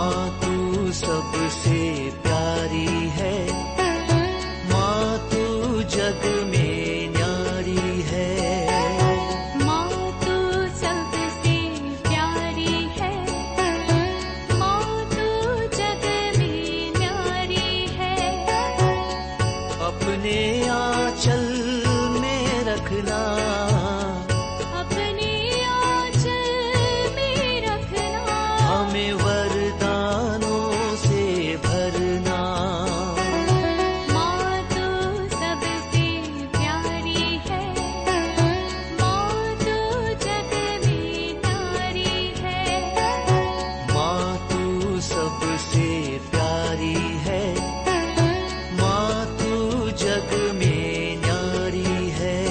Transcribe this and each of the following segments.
माँ तू सबसे प्यारी है, माँ तू जग में न्यारी है। माँ तू सबसे प्यारी है, माँ तू जग में न्यारी है। अपने आंचल में रखना, अपने आंचल में रखना। हमें वरदानों से भरना। माँ तू सबसे प्यारी है, माँ तू जग में न्यारी है। माँ तू सबसे प्यारी है, माँ तू जग में न्यारी है।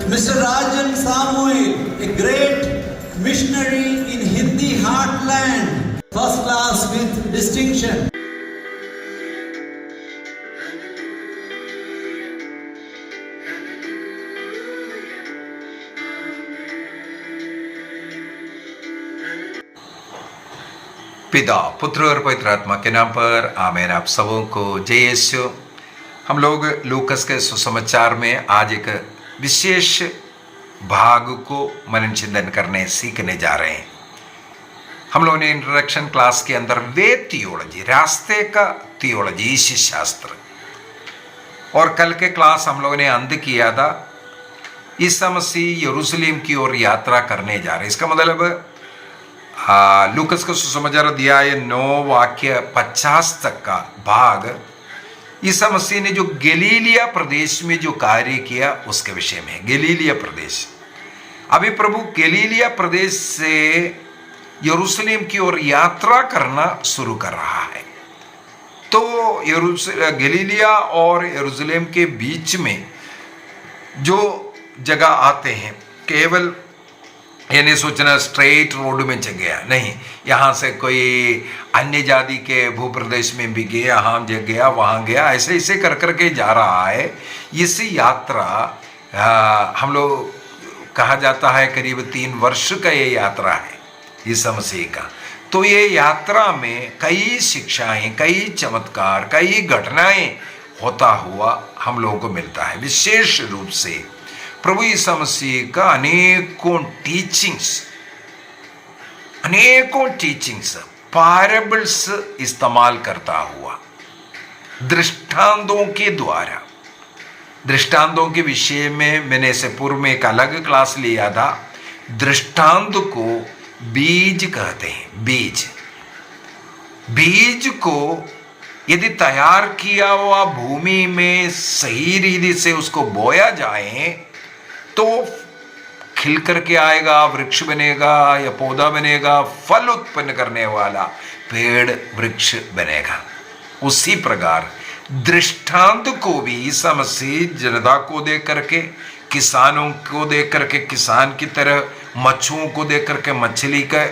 Mr. Rajan Samuel, a great missionary in Hindi heartland, first class with distinction. पिता, पुत्र और पवित्र आत्मा के नाम पर आमीन। आप सबों को जय यीशु। हम लोग लूकस के सुसमाचार में आज एक विशेष भाग को मनन चिंतन करने सीखने जा रहे हैं। हम लोगों ने इंट्रोडक्शन क्लास के अंदर वे थियोलॉजी, रास्ते का थियोलॉजी, ईश शास्त्र, और कल के क्लास हम लोगों ने अंत किया था ईसा मसीह यरूशलेम की ओर यात्रा करने जा रहे हैं। इसका मतलब लूकस का सुसमाचार अध्याय 9 वाक्य 50 तक का भाग ईसा मसीह ने जो गलीलिया प्रदेश में जो कार्य किया उसके विषय में। गलीलिया प्रदेश, अभी प्रभु गलीलिया प्रदेश से यरूशलेम की ओर यात्रा करना शुरू कर रहा है। तो गलीलिया और यरूशलेम के बीच में जो जगह आते हैं, केवल ये नहीं सोचना स्ट्रेट रोड में चल गया, नहीं, यहाँ से कोई अन्य जाति के भूप्रदेश में भी गया, यहाँ गया, वहाँ गया, ऐसे ऐसे कर करके जा रहा है। इस यात्रा हम लोग कहा जाता है करीब 3 वर्ष का ये यात्रा है ईसा मसीह का। तो ये यात्रा में कई शिक्षाएं, कई चमत्कार, कई घटनाएं होता हुआ हम लोगों को मिलता है। विशेष रूप से प्रभु ईसा मसीह का अनेकों टीचिंग्स पैराबल्स इस्तेमाल करता हुआ, दृष्टांतों के द्वारा। दृष्टांतों के विषय में मैंने इससे पूर्व में एक अलग क्लास लिया था। दृष्टांत को बीज कहते हैं। बीज को यदि तैयार किया हुआ भूमि में सही रीति से उसको बोया जाए तो खिल करके आएगा, वृक्ष बनेगा या पौधा बनेगा, फल उत्पन्न करने वाला पेड़ वृक्ष बनेगा। उसी प्रकार दृष्टांत को भी ईसा मसीह जनता को देख करके, किसानों को देख करके किसान की तरह, मच्छुओं को देख करके मछली का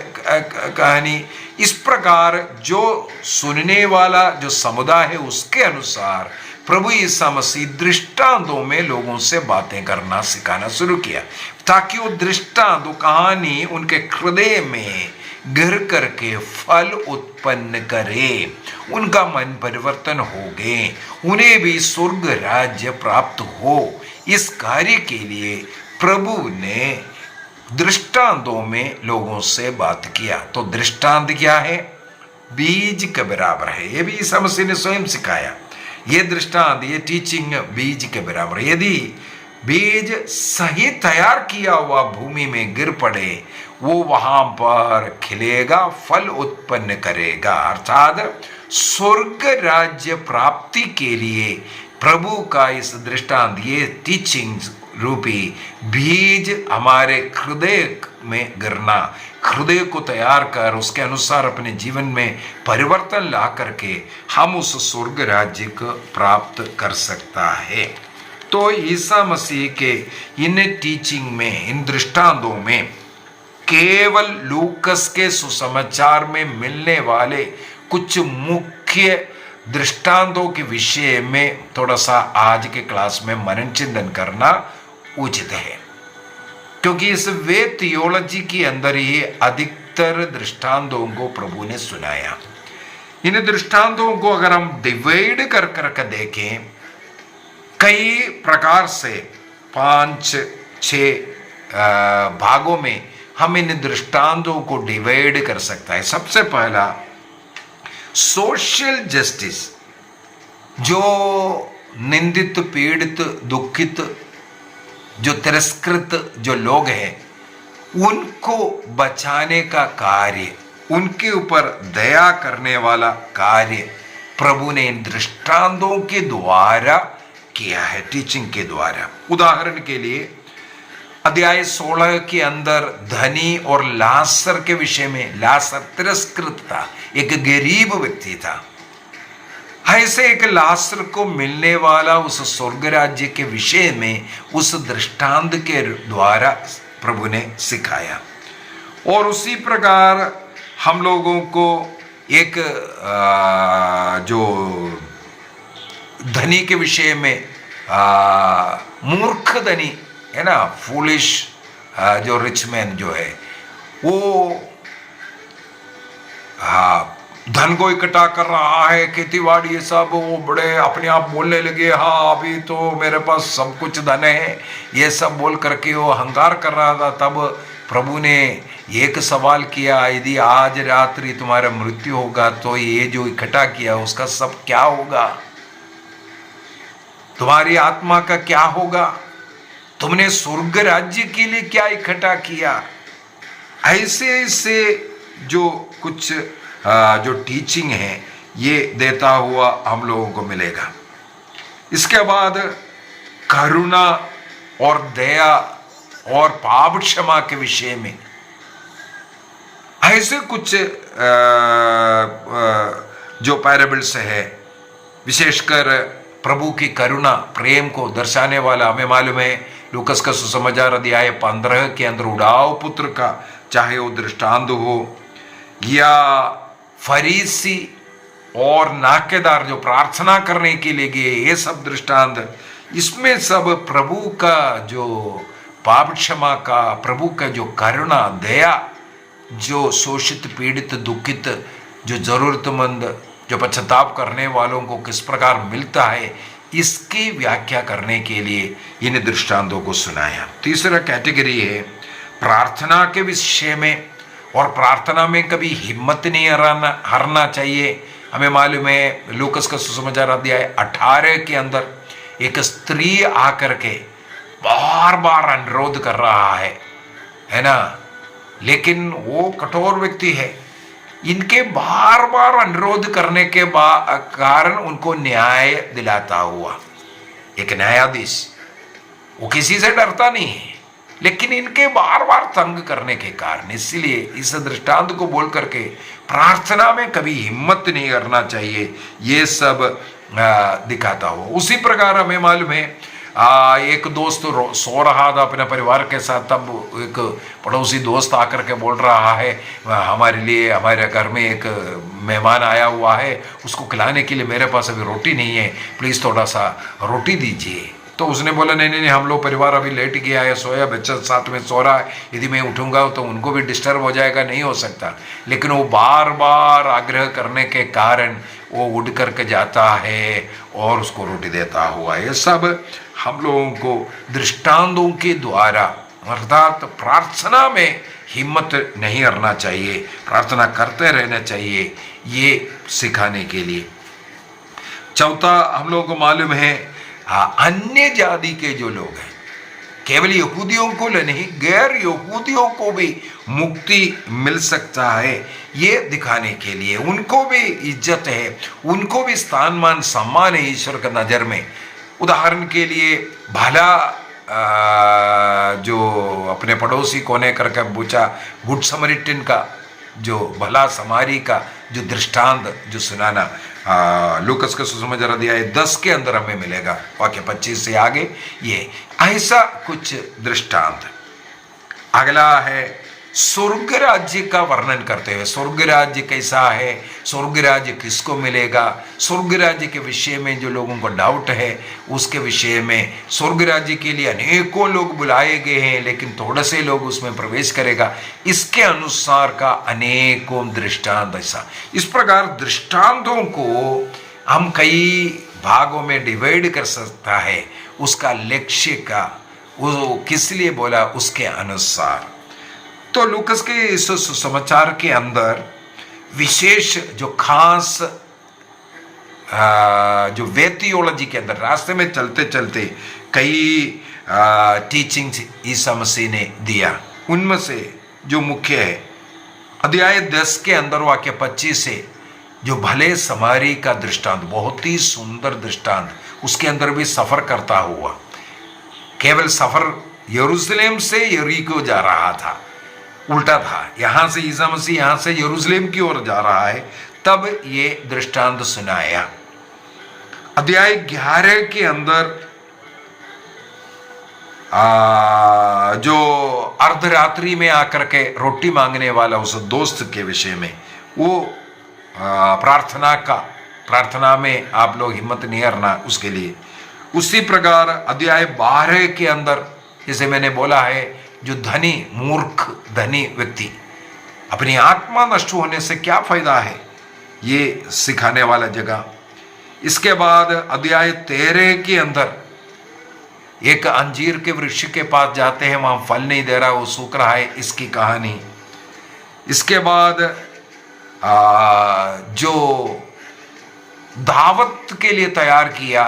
कहानी, इस प्रकार जो सुनने वाला जो समुदाय है उसके अनुसार प्रभु ईसा मसीह दृष्टांतों में लोगों से बातें करना सिखाना शुरू किया, ताकि वो दृष्टांत, कहानी उनके हृदय में गिर करके फल उत्पन्न करे, उनका मन परिवर्तन हो गए, उन्हें भी स्वर्ग राज्य प्राप्त हो। इस कार्य के लिए प्रभु ने दृष्टांतों में लोगों से बात किया। तो दृष्टांत क्या है? बीज के बराबर है। ये भी ईसा मसीह ने स्वयं सिखाया। ये दृष्टांत, ये टीचिंग बीज के बराबर है। यदि बीज सही तैयार किया हुआ भूमि में गिर पड़े, वो वहां पर खिलेगा, फल उत्पन्न करेगा, अर्थात स्वर्ग राज्य प्राप्ति के लिए प्रभु का इस दृष्टांत, ये टीचिंग रूपी बीज हमारे हृदय में गिरना, हृदय को तैयार कर उसके अनुसार अपने जीवन में परिवर्तन ला करके हम उस स्वर्ग राज्य को प्राप्त कर सकता है। तो ईसा मसीह के इन टीचिंग में, इन दृष्टांतों में केवल लूकस के सुसमाचार में मिलने वाले कुछ मुख्य दृष्टांतों के विषय में थोड़ा सा आज के क्लास में मनन चिंतन करना उचित है, क्योंकि इस वे थियोलॉजी के अंदर ही अधिक 75 दृष्टांतों को प्रभु ने सुनाया। इन दृष्टांतों को अगर हम डिवाइड कर करके देखें, कई प्रकार से 5-6 भागों में हम इन दृष्टांतों को डिवाइड कर सकता है। सबसे पहला, सोशल जस्टिस, जो निंदित, पीड़ित, दुखित, जो तिरस्कृत जो लोग हैं, उनको बचाने का कार्य, उनके ऊपर दया करने वाला कार्य प्रभु ने इन दृष्टांतों के द्वारा किया है, टीचिंग के द्वारा। उदाहरण के लिए अध्याय 16 के अंदर धनी और लासर के विषय में, लासर तिरस्कृत था, एक गरीब व्यक्ति था। ऐसे एक लासर को मिलने वाला उस स्वर्ग राज्य के विषय में उस दृष्टांत के द्वारा प्रभु ने सिखाया। और उसी प्रकार हम लोगों को एक जो धनी के विषय में, मूर्ख धनी है ना, फूलिश जो रिच मैन जो है, वो धन को इकट्ठा कर रहा है, खेती बाड़ी ये सब, वो बड़े अपने आप बोलने लगे, हाँ अभी तो मेरे पास सब कुछ धन है, ये सब बोल करके वो अहंकार कर रहा था। तब प्रभु ने एक सवाल किया, यदि आज रात्रि तुम्हारा मृत्यु होगा तो ये जो इकट्ठा किया उसका सब क्या होगा? तुम्हारी आत्मा का क्या होगा? तुमने स्वर्ग राज्य के लिए क्या इकट्ठा किया? ऐसे ऐसे जो कुछ जो टीचिंग है ये देता हुआ हम लोगों को मिलेगा। इसके बाद करुणा और दया और पाप क्षमा के विषय में ऐसे कुछ जो पैराबल्स है, विशेषकर प्रभु की करुणा, प्रेम को दर्शाने वाला। हमें मालूम है लूकस का सुसमाचार अध्याय 15 के अंदर उड़ाव पुत्र का, चाहे वो दृष्टांत हो या फरीसी और नाकेदार जो प्रार्थना करने के लिए गए, ये सब दृष्टांत, इसमें सब प्रभु का जो पाप क्षमा का, प्रभु का जो करुणा, दया, जो शोषित, पीड़ित, दुखित, जो जरूरतमंद, जो पश्चाताप करने वालों को किस प्रकार मिलता है, इसकी व्याख्या करने के लिए इन दृष्टांतों को सुनाया। तीसरा कैटेगरी है प्रार्थना के विषय में, और प्रार्थना में कभी हिम्मत नहीं हारना चाहिए। हमें मालूम है लूकस का सुसमाचार अध्याय 18 के अंदर एक स्त्री आकर के बार बार अनुरोध कर रहा है ना, लेकिन वो कठोर व्यक्ति है। इनके बार बार अनुरोध करने के कारण उनको न्याय दिलाता हुआ एक न्यायाधीश, वो किसी से डरता नहीं है, लेकिन इनके बार बार तंग करने के कारण, इसलिए इस दृष्टांत को बोल करके प्रार्थना में कभी हिम्मत नहीं करना चाहिए, ये सब दिखाता हो। उसी प्रकार हमें मालूम है एक दोस्त सो रहा था अपने परिवार के साथ, तब एक पड़ोसी दोस्त आकर के बोल रहा है, हमारे लिए, हमारे घर में एक मेहमान आया हुआ है, उसको खिलाने के लिए मेरे पास अभी रोटी नहीं है, प्लीज़ थोड़ा सा रोटी दीजिए। तो उसने बोला नहीं नहीं नहीं, हम लोग परिवार अभी लेट गया है, सोया, बच्चा साथ में सो रहा है, यदि मैं उठूंगा तो उनको भी डिस्टर्ब हो जाएगा, नहीं हो सकता। लेकिन वो बार बार आग्रह करने के कारण वो उड़ करके जाता है और उसको रोटी देता हुआ। ये सब हम लोगों को दृष्टांतों के द्वारा, अर्थात प्रार्थना में हिम्मत नहीं करना चाहिए, प्रार्थना करते रहना चाहिए, ये सिखाने के लिए। चौथा, हम लोगों को मालूम है अन्य जाति के जो लोग हैं, केवल यहूदियों को नहीं, गैर यहूदियों को भी मुक्ति मिल सकता है, ये दिखाने के लिए। उनको भी इज्जत है, उनको भी स्थान मान सम्मान है ईश्वर की नज़र में। उदाहरण के लिए भला जो अपने पड़ोसी कोने करके पूछा, गुड समरिटन का जो भला समारी का जो दृष्टांत जो सुनाना लूकस के सुसमाचार अध्याय 10 के अंदर हमें मिलेगा, वाक्य 25 से आगे, ये ऐसा कुछ दृष्टांत। अगला है स्वर्ग राज्य का वर्णन करते हुए, स्वर्ग राज्य कैसा है, स्वर्ग राज्य किसको मिलेगा, स्वर्ग राज्य के विषय में जो लोगों को डाउट है उसके विषय में, स्वर्ग राज्य के लिए अनेकों लोग बुलाए गए हैं लेकिन थोड़े से लोग उसमें प्रवेश करेगा, इसके अनुसार का अनेकों दृष्टांत। ऐसा इस प्रकार दृष्टांतों को हम कई भागों में डिवाइड कर सकता है, उसका लक्ष्य का, वो किस लिए बोला उसके अनुसार। तो लूकस के इस सुसमाचार के अंदर विशेष जो खास जो वेथियोलॉजी के अंदर रास्ते में चलते चलते कई टीचिंग्स ईसा मसीह ने दिया, उनमें से जो मुख्य है अध्याय 10 के अंदर वाक्य 25 से जो भले समारी का दृष्टांत, बहुत ही सुंदर दृष्टांत, उसके अंदर भी सफर करता हुआ, केवल सफर यरूशलेम से यरीको जा रहा था, उल्टा था, यहां से ईसा मसीह यहां से यरूशलेम की ओर जा रहा है, तब ये दृष्टांत सुनाया। अध्याय 11 के अंदर जो अर्धरात्रि में आकर के रोटी मांगने वाला उस दोस्त के विषय में, वो प्रार्थना में आप लोग हिम्मत नहीं हारना उसके लिए। उसी प्रकार अध्याय 12 के अंदर जैसे मैंने बोला है, जो मूर्ख धनी व्यक्ति, अपनी आत्मा नष्ट होने से क्या फायदा है, ये सिखाने वाला जगह। इसके बाद अध्याय 13 के अंदर एक अंजीर के वृक्ष के पास जाते हैं, वहां फल नहीं दे रहा, वो सूख रहा है, इसकी कहानी। इसके बाद जो दावत के लिए तैयार किया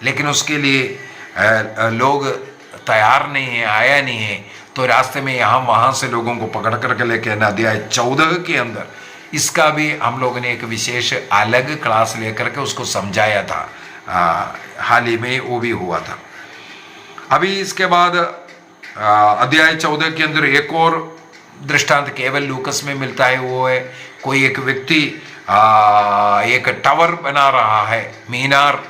लेकिन उसके लिए लोग तैयार नहीं है, आया नहीं है, तो रास्ते में यहाँ वहाँ से लोगों को पकड़ करके लेके अध्याय 14 के अंदर इसका भी हम लोगों ने एक विशेष अलग क्लास लेकर के उसको समझाया था, हाल ही में वो भी हुआ था। अभी इसके बाद अध्याय 14 के अंदर एक और दृष्टांत केवल लूकस में मिलता है, वो है कोई एक व्यक्ति एक टावर बना रहा है, मीनार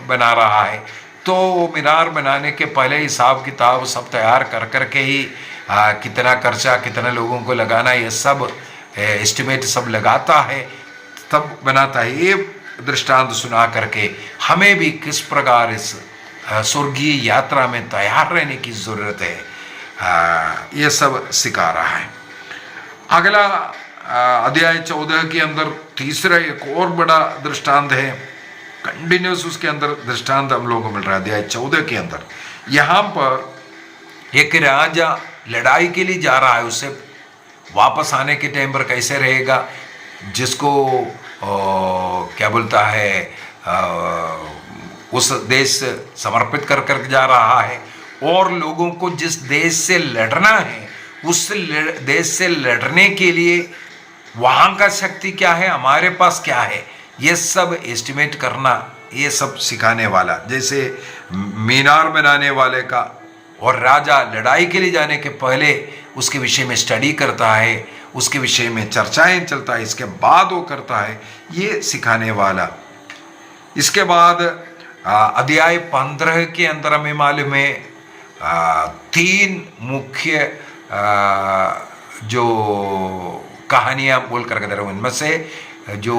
बना रहा है, तो मीनार बनाने के पहले हिसाब किताब सब तैयार कर करके ही कितना खर्चा, कितने लोगों को लगाना, ये सब एस्टिमेट सब लगाता है, तब बनाता है। ये दृष्टांत सुना करके हमें भी किस प्रकार इस स्वर्गीय यात्रा में तैयार रहने की जरूरत है, ये सब सिखा रहा है। अगला अध्याय 14 के अंदर तीसरा एक और बड़ा दृष्टांत है, कंटिन्यूस उसके अंदर दृष्टांत हम लोगों को मिल रहा है। अध्याय 14 के अंदर यहाँ पर एक राजा लड़ाई के लिए जा रहा है, उससे वापस आने के टाइम पर कैसे रहेगा, जिसको क्या बोलता है उस देश समर्पित कर कर जा रहा है, और लोगों को जिस देश से लड़ना है उस देश से लड़ने के लिए वहाँ का शक्ति क्या है, हमारे पास क्या है, ये सब एस्टिमेट करना, ये सब सिखाने वाला। जैसे मीनार बनाने वाले का और राजा लड़ाई के लिए जाने के पहले उसके विषय में स्टडी करता है, उसके विषय में चर्चाएं चलता है, इसके बाद वो करता है, ये सिखाने वाला। इसके बाद अध्याय 15 के अंदर हमें मालूम है 3 मुख्य जो कहानियां बोल कर दे रहा हूं, उनमें से जो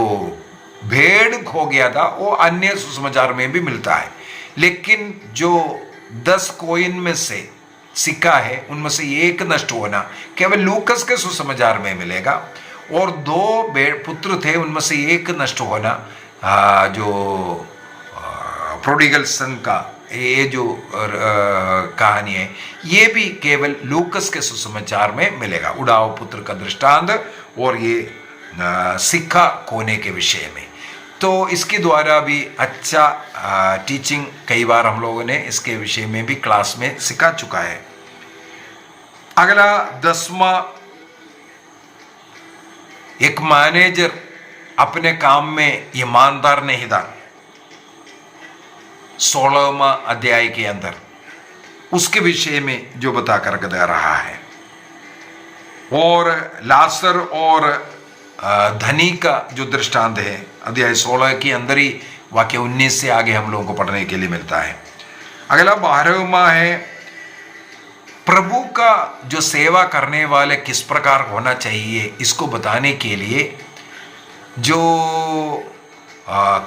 भेड़ खो गया था वो अन्य सुसमाचार में भी मिलता है, लेकिन जो 10 कॉइन में से सिक्का है उनमें से एक नष्ट होना केवल लूकस के सुसमाचार में मिलेगा, और 2 पुत्र थे उनमें से एक नष्ट होना जो प्रोडिगल सन का ये जो कहानी है, ये भी केवल लूकस के सुसमाचार में मिलेगा, उड़ाव पुत्र का दृष्टांत और ये सिक्का खोने के विषय में। तो इसके द्वारा भी अच्छा टीचिंग कई बार हम लोगों ने इसके विषय में भी क्लास में सिखा चुका है। अगला 10वां, एक मैनेजर अपने काम में ईमानदार नहीं था, 16वां अध्याय के अंदर उसके विषय में जो बता कर दे रहा है। और लासर और धनी का जो दृष्टांत है अध्याय 16 के अंदर ही वाक्य 19 से आगे हम लोगों को पढ़ने के लिए मिलता है। अगला 12वां है प्रभु का जो सेवा करने वाले किस प्रकार होना चाहिए इसको बताने के लिए जो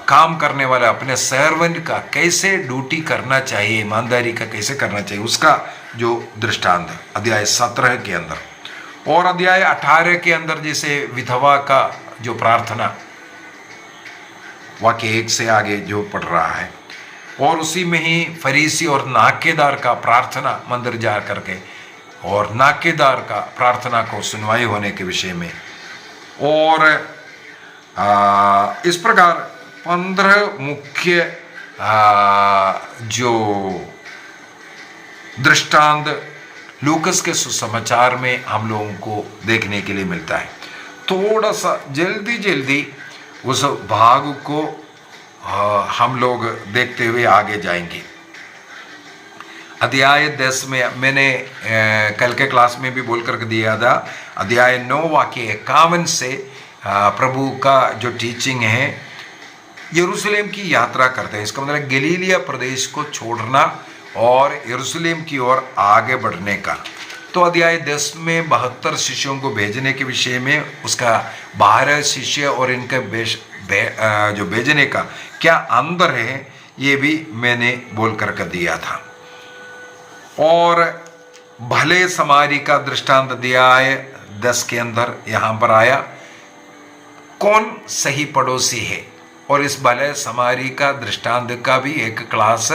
काम करने वाला अपने सर्वेंट का कैसे ड्यूटी करना चाहिए, ईमानदारी का कैसे करना चाहिए, उसका जो दृष्टांत अध्याय 17 के अंदर और अध्याय 18 के अंदर जैसे विधवा का जो प्रार्थना वाक्य 1 से आगे जो पढ़ रहा है, और उसी में ही फरीसी और नाकेदार का प्रार्थना मंदिर जा करके और नाकेदार का प्रार्थना को सुनवाई होने के विषय में, और इस प्रकार 15 मुख्य जो दृष्टांत लूकस के सुसमाचार में हम लोगों को देखने के लिए मिलता है। थोड़ा सा जल्दी उस भाग को हम लोग देखते हुए आगे जाएंगे। अध्याय 10 में मैंने कल के क्लास में भी बोल करके दिया था, अध्याय 9 वाक्य 51 से प्रभु का जो टीचिंग है यरूशलेम की यात्रा करते हैं। इसका मतलब गलीलिया प्रदेश को छोड़ना और यरूशलेम की ओर आगे बढ़ने का। तो अध्याय 10 में 72 शिष्यों को भेजने के विषय में, उसका 12 शिष्य और इनके जो भेजने का क्या अंदर है ये भी मैंने बोल कर दिया था। और भले समारी का दृष्टांत अध्याय 10 के अंदर यहाँ पर आया, कौन सही पड़ोसी है, और इस भले समारी का दृष्टांत का भी एक क्लास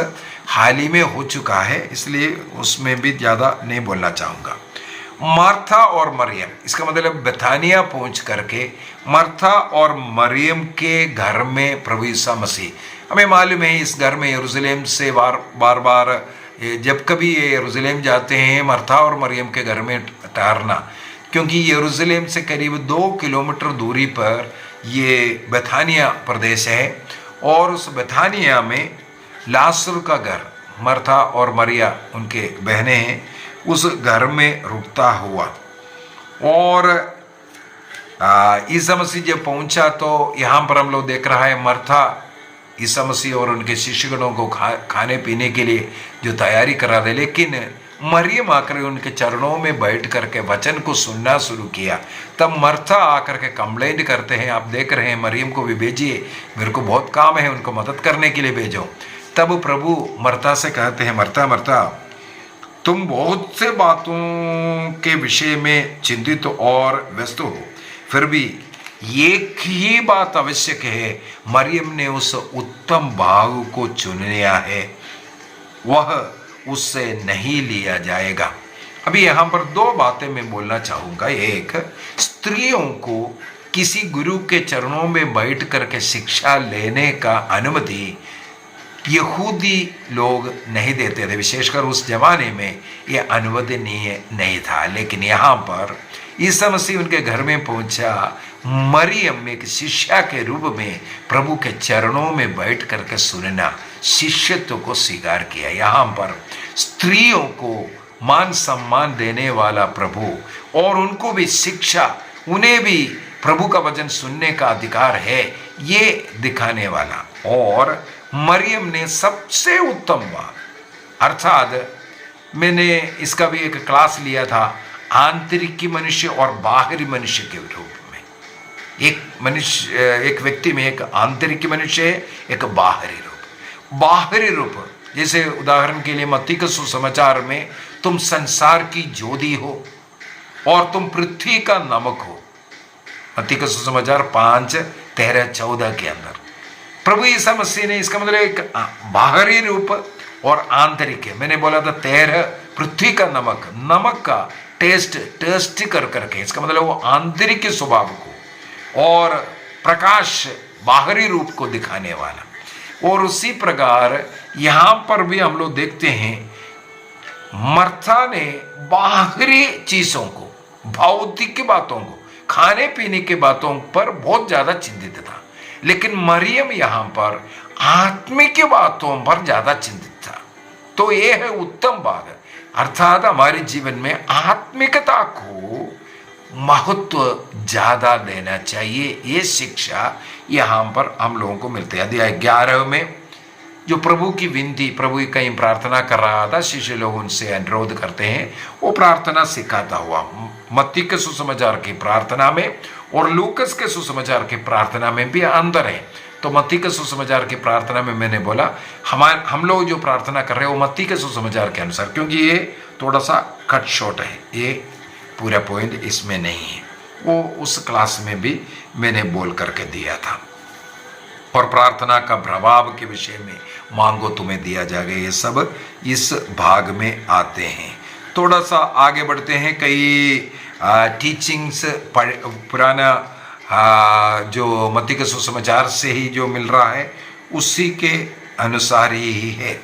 हाल ही में हो चुका है, इसलिए उसमें भी ज़्यादा नहीं बोलना चाहूँगा। मार्था और मरियम, इसका मतलब बेथानिया पहुंच करके मार्था और मरियम के घर में प्रभु ईसा मसीह, हमें मालूम है इस घर में यरूशलेम से बार बार जब कभी ये यरूशलेम जाते हैं मार्था और मरियम के घर में ठहरना, क्योंकि यरूशलेम से करीब 2 किलोमीटर दूरी पर ये बेथानिया प्रदेश है, और उस बेथानिया में लासर का घर, मार्था और मरिया उनके बहनें हैं, उस घर में रुकता हुआ। और ईसा मसीह जब पहुंचा तो यहाँ पर हम लोग देख रहा है मार्था ईसा मसीह और उनके शिष्यगणों को खाने पीने के लिए जो तैयारी करा दे, लेकिन मरियम आकर उनके चरणों में बैठ करके वचन को सुनना शुरू किया। तब मार्था आकर के कंप्लेंट करते हैं, आप देख रहे हैं मरियम को भी भेजिए, मेरे को बहुत काम है, उनको मदद करने के लिए भेजो। तब प्रभु मार्था से कहते हैं, मार्था मार्था तुम बहुत से बातों के विषय में चिंतित और व्यस्त हो, फिर भी एक ही बात आवश्यक है, मरियम ने उस उत्तम भाग को चुन लिया है, वह उससे नहीं लिया जाएगा। अभी यहाँ पर 2 बातें मैं बोलना चाहूँगा। एक, स्त्रियों को किसी गुरु के चरणों में बैठ करके शिक्षा लेने का अनुमति यहूदी लोग नहीं देते थे, विशेषकर उस जमाने में यह अनुवदनीय नहीं था। लेकिन यहाँ पर ईसा मसीह उनके घर में पहुंचा, मरियम एक शिष्या के रूप में प्रभु के चरणों में बैठ करके सुनना, शिष्यत्व को स्वीकार किया। यहाँ पर स्त्रियों को मान सम्मान देने वाला प्रभु, और उनको भी शिक्षा, उन्हें भी प्रभु का वचन सुनने का अधिकार है, ये दिखाने वाला। और मरियम ने सबसे उत्तम बात, अर्थात मैंने इसका भी एक क्लास लिया था, आंतरिक मनुष्य और बाहरी मनुष्य के रूप में। एक व्यक्ति में एक आंतरिक मनुष्य है, एक बाहरी रूप। बाहरी रूप जैसे उदाहरण के लिए मत्ती के सुसमाचार में तुम संसार की ज्योति हो और तुम पृथ्वी का नमक हो, मत्ती के सुसमाचार 5:13-14 के अंदर प्रभु ईसा मसीह ने, इसका मतलब एक बाहरी रूप और आंतरिक है। मैंने बोला था 13 पृथ्वी का नमक, नमक का टेस्ट कर करके, इसका मतलब वो आंतरिक स्वभाव को और प्रकाश बाहरी रूप को दिखाने वाला। और उसी प्रकार यहाँ पर भी हम लोग देखते हैं, मार्था ने बाहरी चीजों को, भौतिक बातों को, खाने पीने की बातों पर बहुत ज्यादा चिंतित था, लेकिन मरियम यहाँ पर आत्मिक बातों पर ज्यादा चिंतित था। तो ये है उत्तम बात, अर्थात हमारे जीवन में आत्मिकता को महत्व ज्यादा देना चाहिए। ये शिक्षा यहाँ पर हम लोगों को मिलती है। अध्याय 11 में जो प्रभु की विनती, प्रभु की कहीं प्रार्थना कर रहा था, शिष्य लोग उनसे अनुरोध करते हैं, वो प्रार्थना सिखाता हुआ मत्ती के सुसमाचार की प्रार्थना में और लूकस के सुसमाचार की प्रार्थना में भी अंतर है। तो मत्ती के सुसमाचार की प्रार्थना में मैंने बोला हम लोग जो प्रार्थना कर रहे हैं वो मत्ती के सुसमाचार के अनुसार, क्योंकि ये थोड़ा सा कट शॉर्ट है, ये पूरा पॉइंट इसमें नहीं है। वो उस क्लास में भी मैंने बोल करके दिया था। और प्रार्थना का प्रभाव के विषय में मांगो तुम्हें दिया जाएगा, ये सब इस भाग में आते हैं। थोड़ा सा आगे बढ़ते हैं। कई टीचिंग्स पुराना जो मत्ती के सुसमाचार से ही जो मिल रहा है उसी के अनुसार ही है।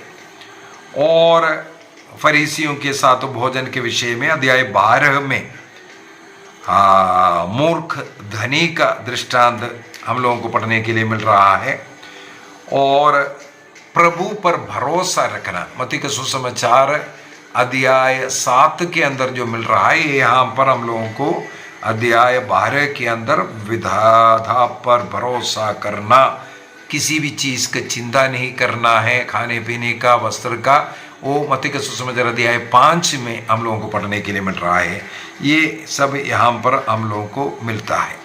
और फरीसियों के साथ भोजन के विषय में अध्याय 12 में मूर्ख धनी का दृष्टांत हम लोगों को पढ़ने के लिए मिल रहा है। और प्रभु पर भरोसा रखना मत्ती के सुसमाचार अध्याय 7 के अंदर जो मिल रहा है, यहाँ पर हम लोगों को अध्याय 12 के अंदर विधाता पर भरोसा करना, किसी भी चीज़ की चिंता नहीं करना है, खाने पीने का, वस्त्र का, वो मत्ती के सुसमाचार अध्याय 5 में हम लोगों को पढ़ने के लिए मिल रहा है। ये सब यहाँ पर हम लोगों को मिलता है।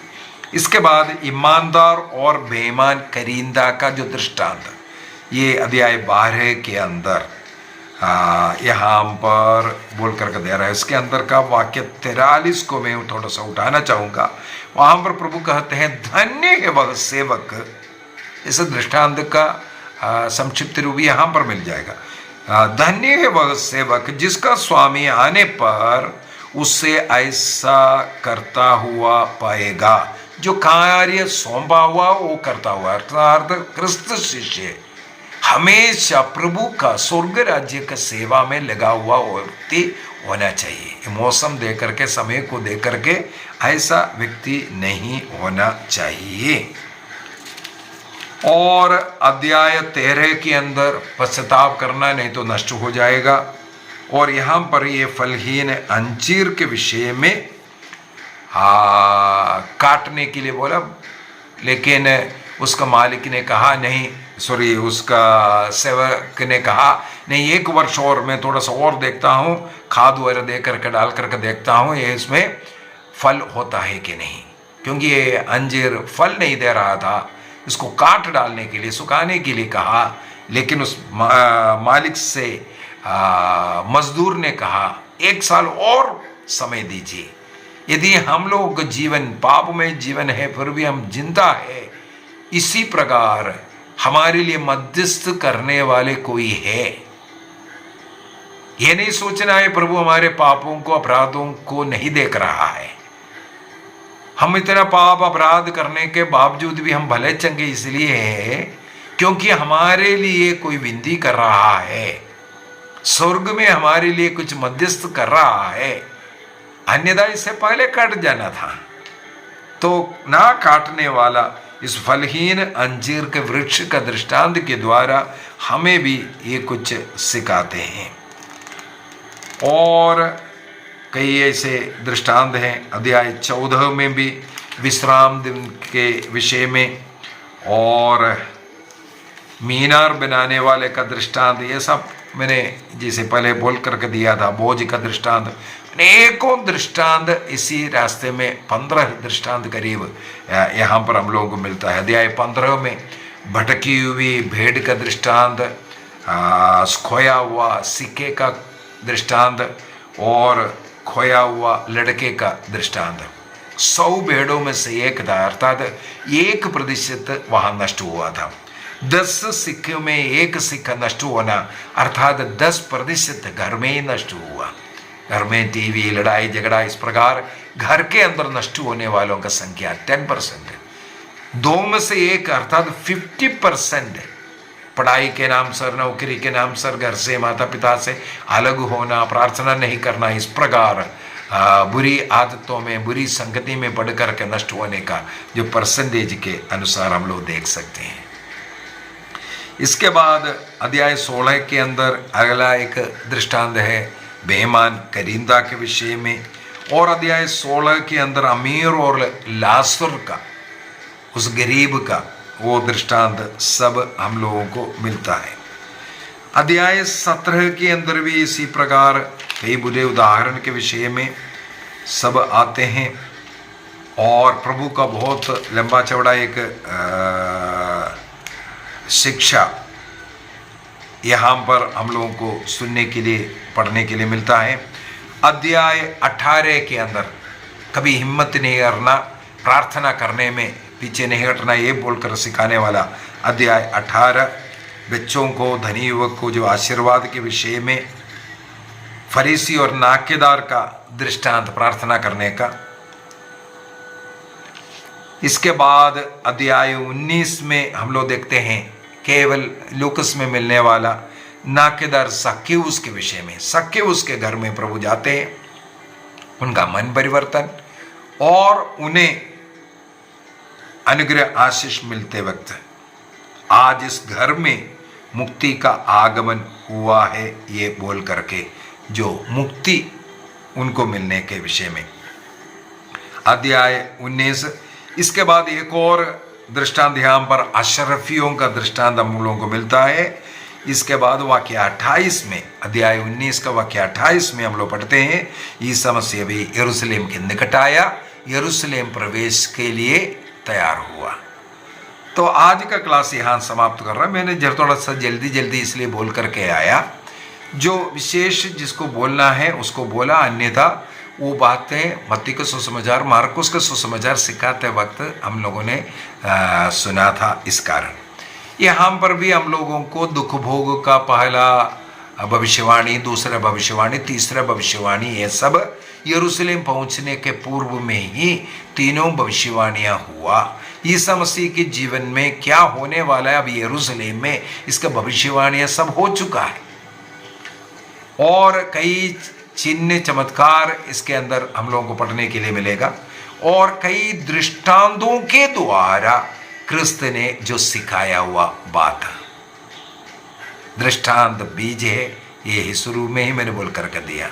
इसके बाद ईमानदार और बेईमान करींदा का जो दृष्टांत ये अध्याय 12 के अंदर यहाँ पर बोल करके दे रहा है। इसके अंदर का वाक्य 43 को मैं थोड़ा सा उठाना चाहूँगा। वहाँ पर प्रभु कहते हैं धन्य है वह सेवक। इस दृष्टांत का संक्षिप्त रूप यहाँ पर मिल जाएगा। धन्य है वह सेवक जिसका स्वामी आने पर उससे ऐसा करता हुआ पाएगा जो कार्य सौंपा हुआ वो करता हुआ, अर्थात क्रिस्त शिष्य हमेशा प्रभु का स्वर्ग राज्य का सेवा में लगा हुआ व्यक्ति होना चाहिए। मौसम दे करके, समय को दे करके ऐसा व्यक्ति नहीं होना चाहिए। और अध्याय 13 के अंदर पश्चाताप करना नहीं तो नष्ट हो जाएगा। और यहाँ पर ये फलहीन अंजीर के विषय में काटने के लिए बोला, लेकिन उसका मालिक ने कहा नहीं, उसका सेवक ने कहा नहीं, 1 वर्ष और मैं थोड़ा सा और देखता हूँ, खाद वगैरह दे करके डाल करके देखता हूँ ये इसमें फल होता है कि नहीं, क्योंकि ये अंजीर फल नहीं दे रहा था। इसको काट डालने के लिए, सुखाने के लिए कहा, लेकिन उस मालिक से मजदूर ने कहा 1 साल और समय दीजिए। यदि हम लोग जीवन पाप में जीवन है फिर भी हम जिंदा है, इसी प्रकार हमारे लिए मध्यस्थ करने वाले कोई है। ये नहीं सोचना है प्रभु हमारे पापों को, अपराधों को नहीं देख रहा है। हम इतना पाप अपराध करने के बावजूद भी हम भले चंगे इसलिए हैं क्योंकि हमारे लिए कोई विनती कर रहा है, स्वर्ग में हमारे लिए कुछ मध्यस्थ कर रहा है। अन्यथा इससे पहले कट जाना था। तो ना काटने वाला इस फलहीन अंजीर के वृक्ष का दृष्टांत के द्वारा हमें भी ये कुछ सिखाते हैं। और कई ऐसे दृष्टांत हैं अध्याय 14 में भी विश्राम दिन के विषय में, और मीनार बनाने वाले का दृष्टांत, ये सब मैंने जिसे पहले बोल करके दिया था, बोझ का दृष्टांत, अनेकों दृष्टांत इसी रास्ते में 15 दृष्टांत करीब यहाँ पर हम लोगों को मिलता है। अध्याय 15 में भटकी हुई भेड़ का दृष्टांत, खोया हुआ सिक्के का दृष्टांत और खोया हुआ लड़के का दृष्टांत। 100 भेड़ों में से एक था, अर्थात 1% वहाँ नष्ट हुआ था। 10 सिक्कों में 1 सिक्का नष्ट होना, अर्थात 10% घर में ही नष्ट हुआ। घर में टीवी, लड़ाई झगड़ा, इस प्रकार घर के अंदर नष्ट होने वालों का संख्या 10% है। 2 में से 1 अर्थात 50% पढ़ाई के नाम सर, नौकरी के नाम सर, घर से माता पिता से अलग होना, प्रार्थना नहीं करना, इस प्रकार बुरी आदतों में, बुरी संगति में पड़ करके नष्ट होने का जो परसेंटेज के अनुसार हम लोग देख सकते हैं। इसके बाद अध्याय 16 के अंदर अगला एक दृष्टांत है बेईमान करींदा के विषय में, और अध्याय 16 के अंदर अमीर और लासर का, उस गरीब का वो दृष्टांत सब हम लोगों को मिलता है। अध्याय 17 के अंदर भी इसी प्रकार कई बुरे उदाहरण के विषय में सब आते हैं और प्रभु का बहुत लंबा चौड़ा एक शिक्षा यहाँ पर हम लोगों को सुनने के लिए, पढ़ने के लिए मिलता है। अध्याय 18 के अंदर कभी हिम्मत नहीं करना, प्रार्थना करने में पीछे नहीं हटना, ये बोलकर सिखाने वाला अध्याय 18 बच्चों को, धनी युवक को जो आशीर्वाद के विषय में फरीसी और नाकेदार का दृष्टांत प्रार्थना करने का। इसके बाद अध्याय 19 में हम लोग देखते हैं केवल लूकस में मिलने वाला नाकेदार सक्केउस के विषय में। सक्केउस के घर में प्रभु जाते हैं, उनका मन परिवर्तन और उन्हें अनुग्रह आशीष मिलते वक्त आज इस घर में मुक्ति का आगमन हुआ है, ये बोल करके जो मुक्ति उनको मिलने के विषय में। अध्याय 19। इसके बाद एक और दृष्टांत यहाँ पर अशरफियों का दृष्टांत हम लोगों को मिलता है। इसके बाद वाक्य 28 में, अध्याय 19 का वाक्य 28 में हम लोग पढ़ते हैं, ईसा मसीह भी यरूशलेम के निकट आया, यरूशलेम प्रवेश के लिए तैयार हुआ। तो आज का क्लास यहाँ समाप्त कर रहा है। मैंने थोड़ा सा जल्दी इसलिए बोल करके आया, जो विशेष जिसको बोलना है उसको बोला, अन्यथा वो बातें मत्ती का सुसमाचार, मार्कुस का सुसमाचार सिखाते वक्त हम लोगों ने सुना था। इस कारण यहाँ पर भी हम लोगों को दुख भोग का पहला भविष्यवाणी, दूसरा भविष्यवाणी, तीसरा भविष्यवाणी, ये सब यरूशलेम पहुंचने के पूर्व में ही तीनों भविष्यवाणियां हुआ। ईसा मसीह के जीवन में क्या होने वाला है अब यरूशलेम में, इसका भविष्यवाणियां सब हो चुका है और कई चिन्ह चमत्कार इसके अंदर हम लोगों को पढ़ने के लिए मिलेगा और कई दृष्टांतों के द्वारा क्रिस्त ने जो सिखाया हुआ बात। दृष्टांत बीज है, ये ही शुरू में ही मैंने बोल करके दिया।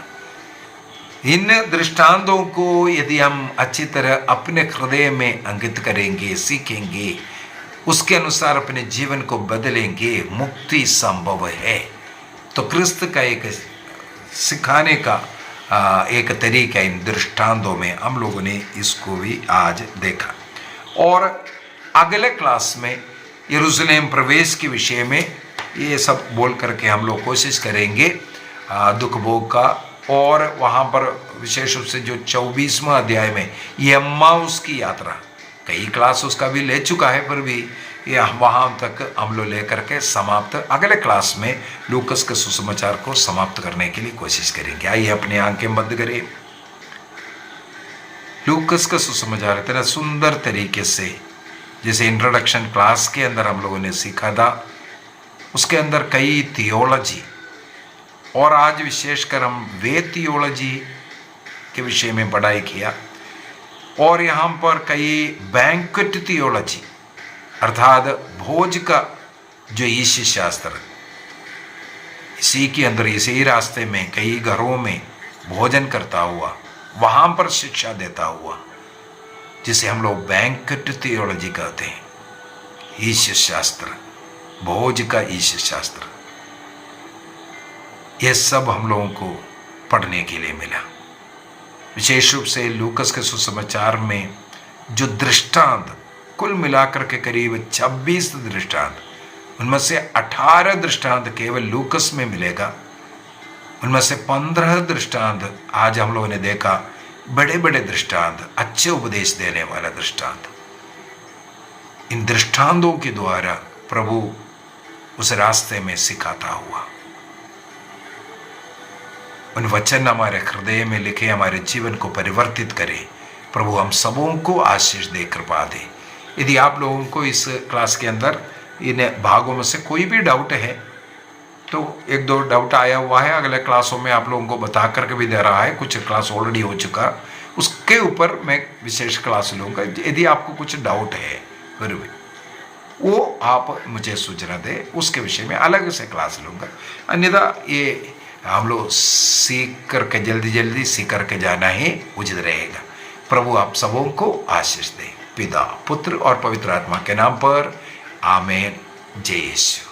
इन दृष्टांतों को यदि हम अच्छी तरह अपने हृदय में अंकित करेंगे, सीखेंगे, उसके अनुसार अपने जीवन को बदलेंगे, मुक्ति संभव है। तो क्रिस्त का एक सिखाने का एक तरीका इन दृष्टांतों में हम लोगों ने इसको भी आज देखा और अगले क्लास में यरूशलेम प्रवेश के विषय में ये सब बोल करके हम लोग कोशिश करेंगे दुख भोग का। और वहाँ पर विशेष रूप से जो 24वां अध्याय में एम्माउस की यात्रा, कई क्लास उसका भी ले चुका है, पर भी यह वहाँ तक हम लोग लेकर के समाप्त अगले क्लास में लूकस के सुसमाचार को समाप्त करने के लिए कोशिश करेंगे। आइए अपनी आंखें बंद करें। लूकस का सुसमाचार इतना सुंदर तरीके से, जैसे इंट्रोडक्शन क्लास के अंदर हम लोगों ने सीखा था, उसके अंदर कई थियोलॉजी और आज विशेषकर हम वेद थियोलॉजी के विषय में पढ़ाई किया और यहाँ पर कई बैंक्वेट थियोलॉजी अर्थात भोज का जो ईश शास्त्र, इसी के अंदर इसी रास्ते में कई घरों में भोजन करता हुआ, वहाँ पर शिक्षा देता हुआ, जिसे हम लोग बैंक्वेट थियोलॉजी कहते हैं। ईश शास्त्र, भोज का ईश शास्त्र, यह सब हम लोगों को पढ़ने के लिए मिला। विशेष रूप से लूकस के सुसमाचार में जो दृष्टांत, कुल मिलाकर के करीब 26 दृष्टांत, उनमें से 18 दृष्टांत केवल लूकस में मिलेगा, उनमें से 15 दृष्टांत आज हम लोगों ने देखा, बड़े बड़े दृष्टांत, अच्छे उपदेश देने वाला दृष्टांत। इन दृष्टांतों के द्वारा प्रभु उस रास्ते में सिखाता हुआ। उन वचन हमारे हृदय में लिखे, हमारे जीवन को परिवर्तित करे। प्रभु हम सबों को आशीष दे, कृपा दे। यदि आप लोगों को इस क्लास के अंदर इन भागों में से कोई भी डाउट है तो एक दो डाउट आया हुआ है, अगले क्लासों में आप लोगों को बता करके भी दे रहा है, कुछ क्लास ऑलरेडी हो चुका, उसके ऊपर मैं विशेष क्लास लूँगा। यदि आपको कुछ डाउट है फिर भी वो आप मुझे सूचना दे, उसके विषय में अलग से क्लास लूँगा। अन्यथा ये हम लोग सीख करके जल्दी सीख करके जाना ही उचित रहेगा। प्रभु आप सबों को आशीष दे, पिता, पुत्र और पवित्र आत्मा के नाम पर, आमीन। जय यीशु।